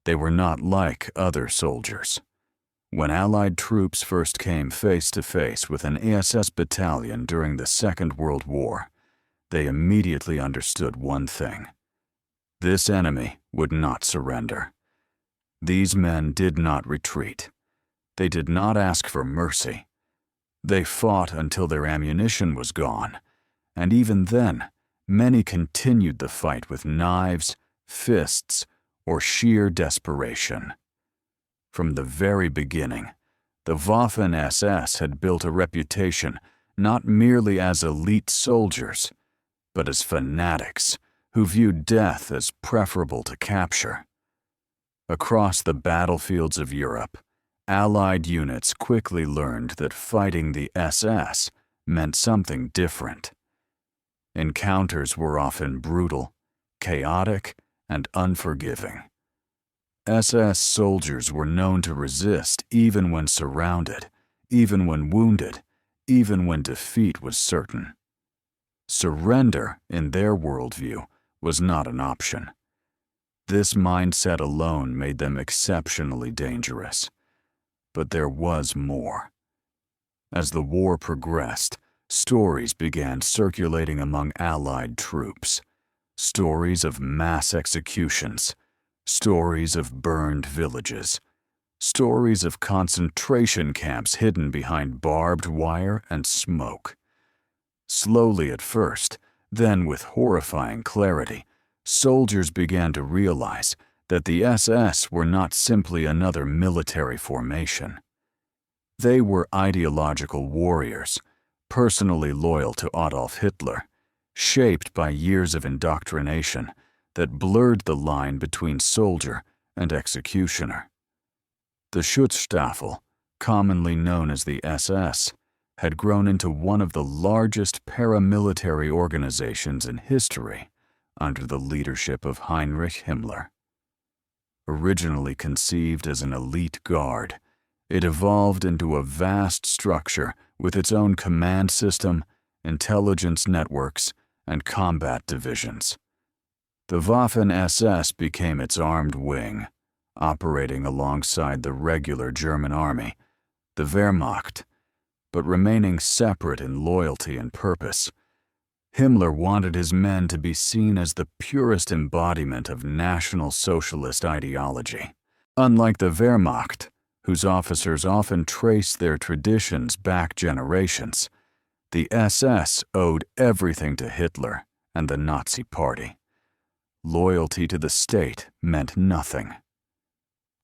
They were not like other soldiers. When Allied troops first came face to face with an SS battalion during the Second World War, they immediately understood one thing. This enemy would not surrender. These men did not retreat. They did not ask for mercy. They fought until their ammunition was gone, and even then, many continued the fight with knives, fists, or sheer desperation. From the very beginning, the Waffen SS had built a reputation not merely as elite soldiers, but as fanatics who viewed death as preferable to capture. Across the battlefields of Europe, Allied units quickly learned that fighting the SS meant something different. Encounters were often brutal, chaotic, and unforgiving. SS soldiers were known to resist even when surrounded, even when wounded, even when defeat was certain. Surrender, in their worldview, was not an option. This mindset alone made them exceptionally dangerous. But there was more. As the war progressed, stories began circulating among Allied troops. Stories of mass executions, stories of burned villages, stories of concentration camps hidden behind barbed wire and smoke. Slowly at first, then with horrifying clarity, soldiers began to realize that the SS were not simply another military formation. They were ideological warriors, personally loyal to Adolf Hitler, shaped by years of indoctrination that blurred the line between soldier and executioner. The Schutzstaffel, commonly known as the SS, had grown into one of the largest paramilitary organizations in history under the leadership of Heinrich Himmler. Originally conceived as an elite guard, it evolved into a vast structure with its own command system, intelligence networks, and combat divisions. The Waffen SS became its armed wing, operating alongside the regular German army, the Wehrmacht, but remaining separate in loyalty and purpose. Himmler wanted his men to be seen as the purest embodiment of National Socialist ideology. Unlike the Wehrmacht, whose officers often traced their traditions back generations, the SS owed everything to Hitler and the Nazi Party. Loyalty to the state meant nothing.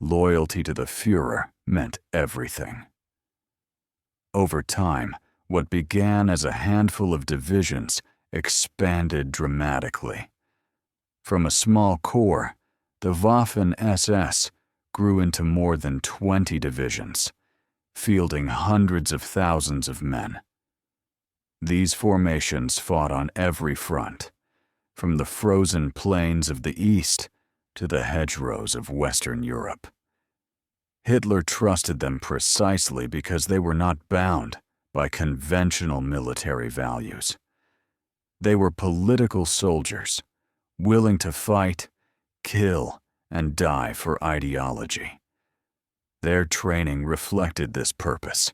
Loyalty to the Führer meant everything. Over time, what began as a handful of divisions expanded dramatically. From a small corps, the Waffen SS grew into more than 20 divisions, fielding hundreds of thousands of men. These formations fought on every front, from the frozen plains of the East to the hedgerows of Western Europe. Hitler trusted them precisely because they were not bound by conventional military values. They were political soldiers, willing to fight, kill, and die for ideology. Their training reflected this purpose.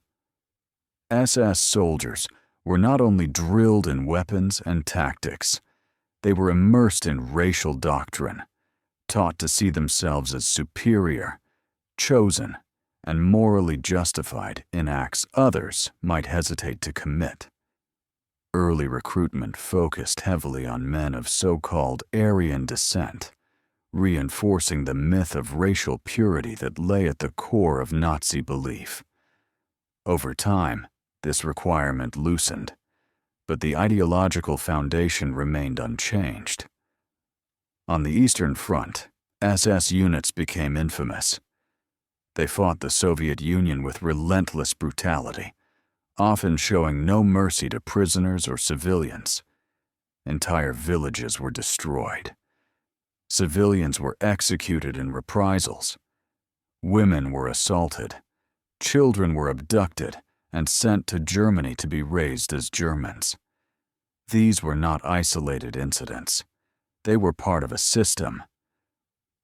SS soldiers were not only drilled in weapons and tactics, they were immersed in racial doctrine, taught to see themselves as superior, chosen, and morally justified in acts others might hesitate to commit. Early recruitment focused heavily on men of so-called Aryan descent, reinforcing the myth of racial purity that lay at the core of Nazi belief. Over time, this requirement loosened, but the ideological foundation remained unchanged. On the Eastern Front, SS units became infamous. They fought the Soviet Union with relentless brutality, often showing no mercy to prisoners or civilians. Entire villages were destroyed. Civilians were executed in reprisals. Women were assaulted. Children were abducted and sent to Germany to be raised as Germans. These were not isolated incidents. They were part of a system.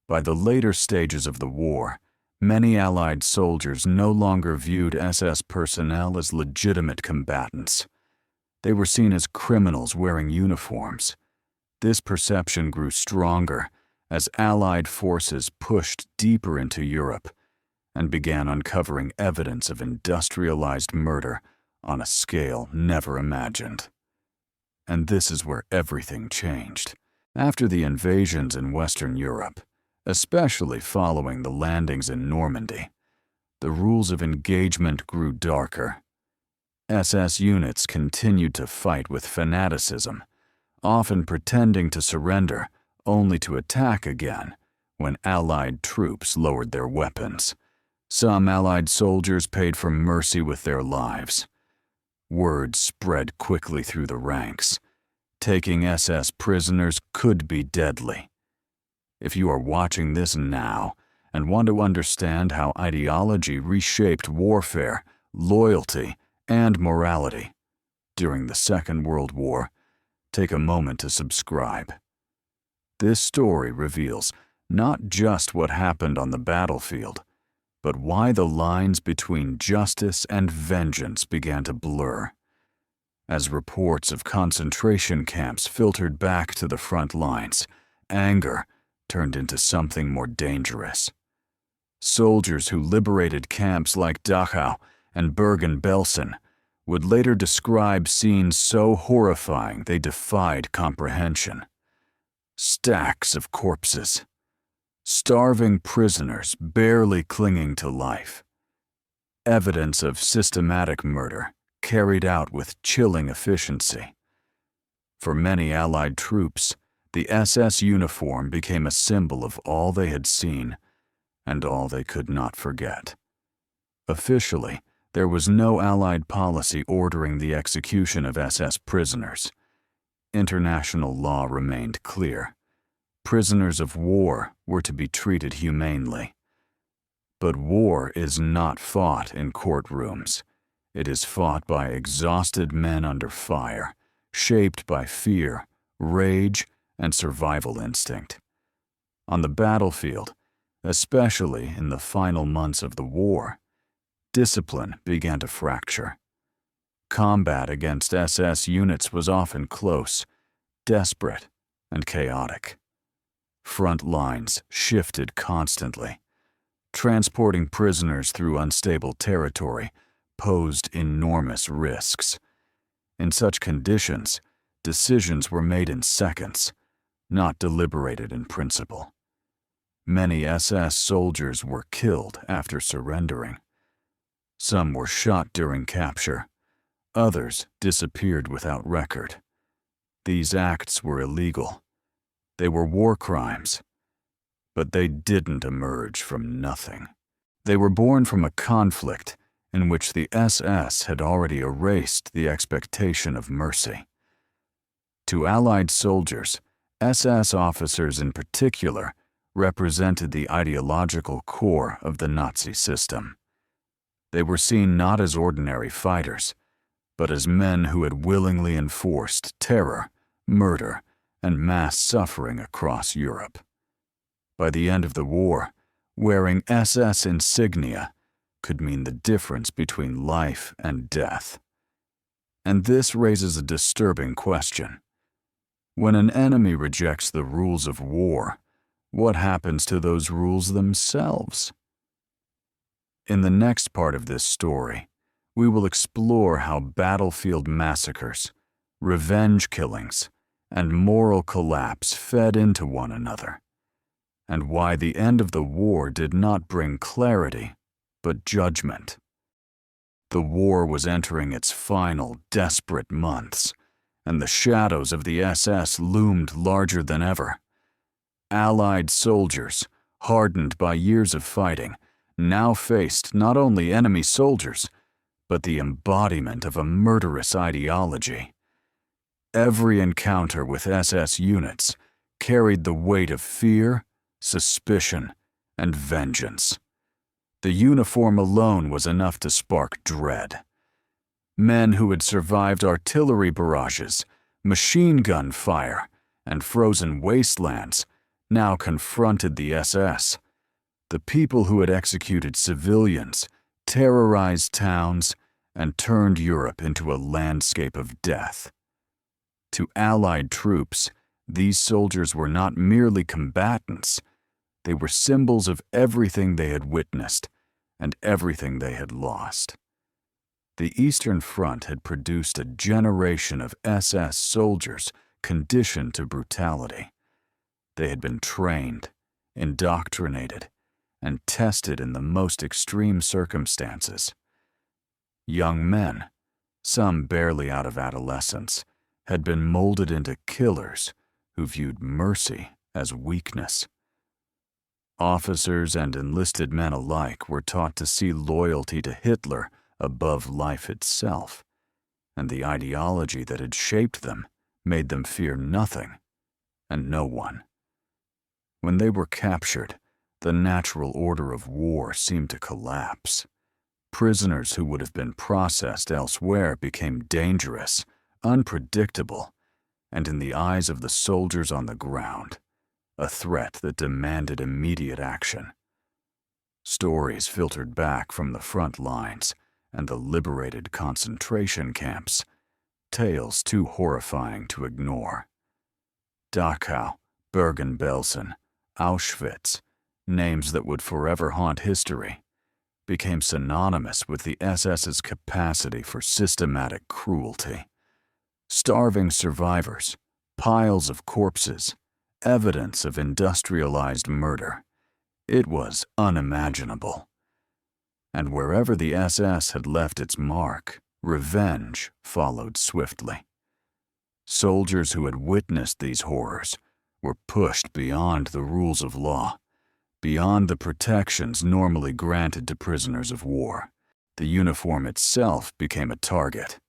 By the later stages of the war, many Allied soldiers no longer viewed SS personnel as legitimate combatants. They were seen as criminals wearing uniforms. This perception grew stronger as Allied forces pushed deeper into Europe and began uncovering evidence of industrialized murder on a scale never imagined. And this is where everything changed. After the invasions in Western Europe, especially following the landings in Normandy, the rules of engagement grew darker. SS units continued to fight with fanaticism, often pretending to surrender only to attack again when Allied troops lowered their weapons. Some Allied soldiers paid for mercy with their lives. Word spread quickly through the ranks. Taking SS prisoners could be deadly. If you are watching this now and want to understand how ideology reshaped warfare, loyalty, and morality during the Second World War, take a moment to subscribe. This story reveals not just what happened on the battlefield, but why the lines between justice and vengeance began to blur. As reports of concentration camps filtered back to the front lines, anger turned into something more dangerous. Soldiers who liberated camps like Dachau and Bergen-Belsen would later describe scenes so horrifying they defied comprehension. Stacks of corpses, starving prisoners barely clinging to life, evidence of systematic murder carried out with chilling efficiency. For many Allied troops, the SS uniform became a symbol of all they had seen and all they could not forget. Officially, there was no Allied policy ordering the execution of SS prisoners. International law remained clear. Prisoners of war were to be treated humanely. But war is not fought in courtrooms. It is fought by exhausted men under fire, shaped by fear, rage, and survival instinct. On the battlefield, especially in the final months of the war, discipline began to fracture. Combat against SS units was often close, desperate, and chaotic. Front lines shifted constantly. Transporting prisoners through unstable territory posed enormous risks. In such conditions, decisions were made in seconds, not deliberated in principle. Many SS soldiers were killed after surrendering. Some were shot during capture. Others disappeared without record. These acts were illegal. They were war crimes. But they didn't emerge from nothing. They were born from a conflict in which the SS had already erased the expectation of mercy. To Allied soldiers, SS officers in particular represented the ideological core of the Nazi system. They were seen not as ordinary fighters, but as men who had willingly enforced terror, murder, and mass suffering across Europe. By the end of the war, wearing SS insignia could mean the difference between life and death. And this raises a disturbing question. When an enemy rejects the rules of war, what happens to those rules themselves? In the next part of this story, we will explore how battlefield massacres, revenge killings, and moral collapse fed into one another, and why the end of the war did not bring clarity, but judgment. The war was entering its final, desperate months, and the shadows of the SS loomed larger than ever. Allied soldiers, hardened by years of fighting, now faced not only enemy soldiers, but the embodiment of a murderous ideology. Every encounter with SS units carried the weight of fear, suspicion, and vengeance. The uniform alone was enough to spark dread. Men who had survived artillery barrages, machine gun fire, and frozen wastelands now confronted the SS, the people who had executed civilians, terrorized towns, and turned Europe into a landscape of death. To Allied troops, these soldiers were not merely combatants, they were symbols of everything they had witnessed and everything they had lost. The Eastern Front had produced a generation of SS soldiers conditioned to brutality. They had been trained, indoctrinated, and tested in the most extreme circumstances. Young men, some barely out of adolescence, had been molded into killers who viewed mercy as weakness. Officers and enlisted men alike were taught to see loyalty to Hitler above life itself, and the ideology that had shaped them made them fear nothing and no one. When they were captured, the natural order of war seemed to collapse. Prisoners who would have been processed elsewhere became dangerous, unpredictable, and in the eyes of the soldiers on the ground, a threat that demanded immediate action. Stories filtered back from the front lines and the liberated concentration camps, tales too horrifying to ignore. Dachau, Bergen-Belsen, Auschwitz, names that would forever haunt history, became synonymous with the SS's capacity for systematic cruelty. Starving survivors, piles of corpses, evidence of industrialized murder. It was unimaginable. And wherever the SS had left its mark, revenge followed swiftly. Soldiers who had witnessed these horrors were pushed beyond the rules of law, beyond the protections normally granted to prisoners of war. The uniform itself became a target,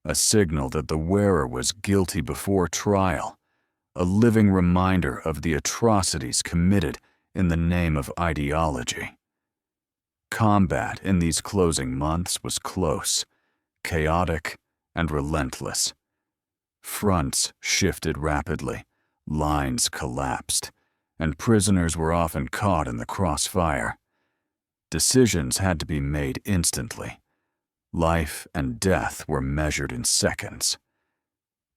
a signal that the wearer was guilty before trial, a living reminder of the atrocities committed in the name of ideology. Combat in these closing months was close, chaotic, and relentless. Fronts shifted rapidly, lines collapsed, and prisoners were often caught in the crossfire. Decisions had to be made instantly. Life and death were measured in seconds.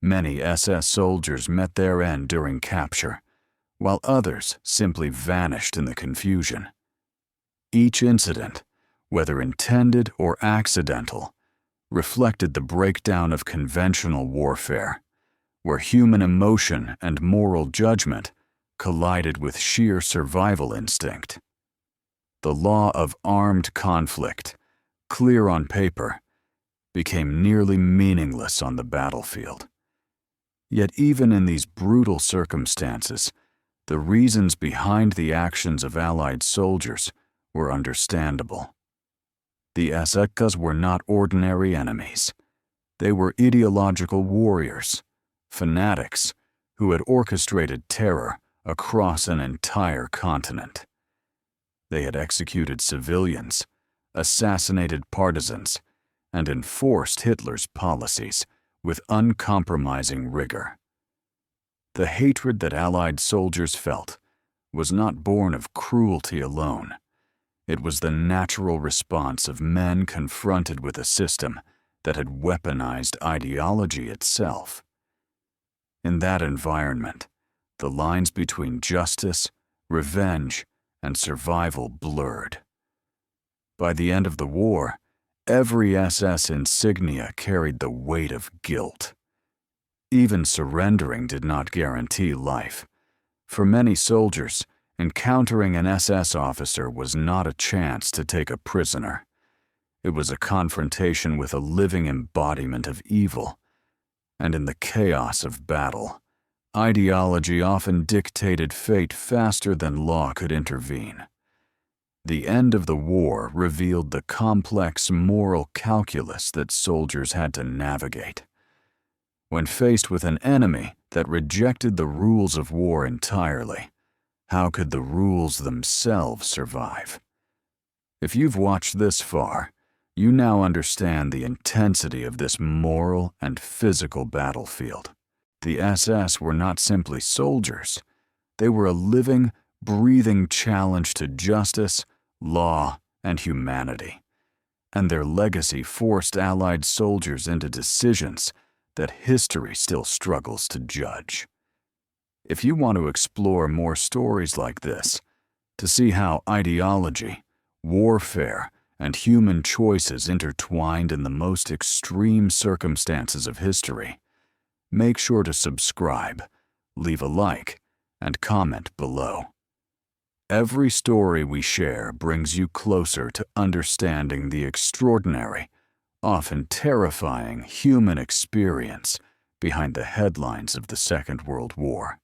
Many SS soldiers met their end during capture, while others simply vanished in the confusion. Each incident, whether intended or accidental, reflected the breakdown of conventional warfare, where human emotion and moral judgment collided with sheer survival instinct. The law of armed conflict, clear on paper, became nearly meaningless on the battlefield. Yet even in these brutal circumstances, the reasons behind the actions of Allied soldiers were understandable. The SS were not ordinary enemies. They were ideological warriors, fanatics who had orchestrated terror across an entire continent. They had executed civilians, assassinated partisans, and enforced Hitler's policies with uncompromising rigor. The hatred that Allied soldiers felt was not born of cruelty alone. It was the natural response of men confronted with a system that had weaponized ideology itself. In that environment, the lines between justice, revenge, and survival blurred. By the end of the war, every SS insignia carried the weight of guilt. Even surrendering did not guarantee life. For many soldiers, encountering an SS officer was not a chance to take a prisoner. It was a confrontation with a living embodiment of evil. And in the chaos of battle, ideology often dictated fate faster than law could intervene. The end of the war revealed the complex moral calculus that soldiers had to navigate. When faced with an enemy that rejected the rules of war entirely, how could the rules themselves survive? If you've watched this far, you now understand the intensity of this moral and physical battlefield. The SS were not simply soldiers. They were a living, breathing challenge to justice, law, and humanity. And their legacy forced Allied soldiers into decisions that history still struggles to judge. If you want to explore more stories like this, to see how ideology, warfare, and human choices intertwined in the most extreme circumstances of history, make sure to subscribe, leave a like, and comment below. Every story we share brings you closer to understanding the extraordinary, often terrifying human experience behind the headlines of the Second World War.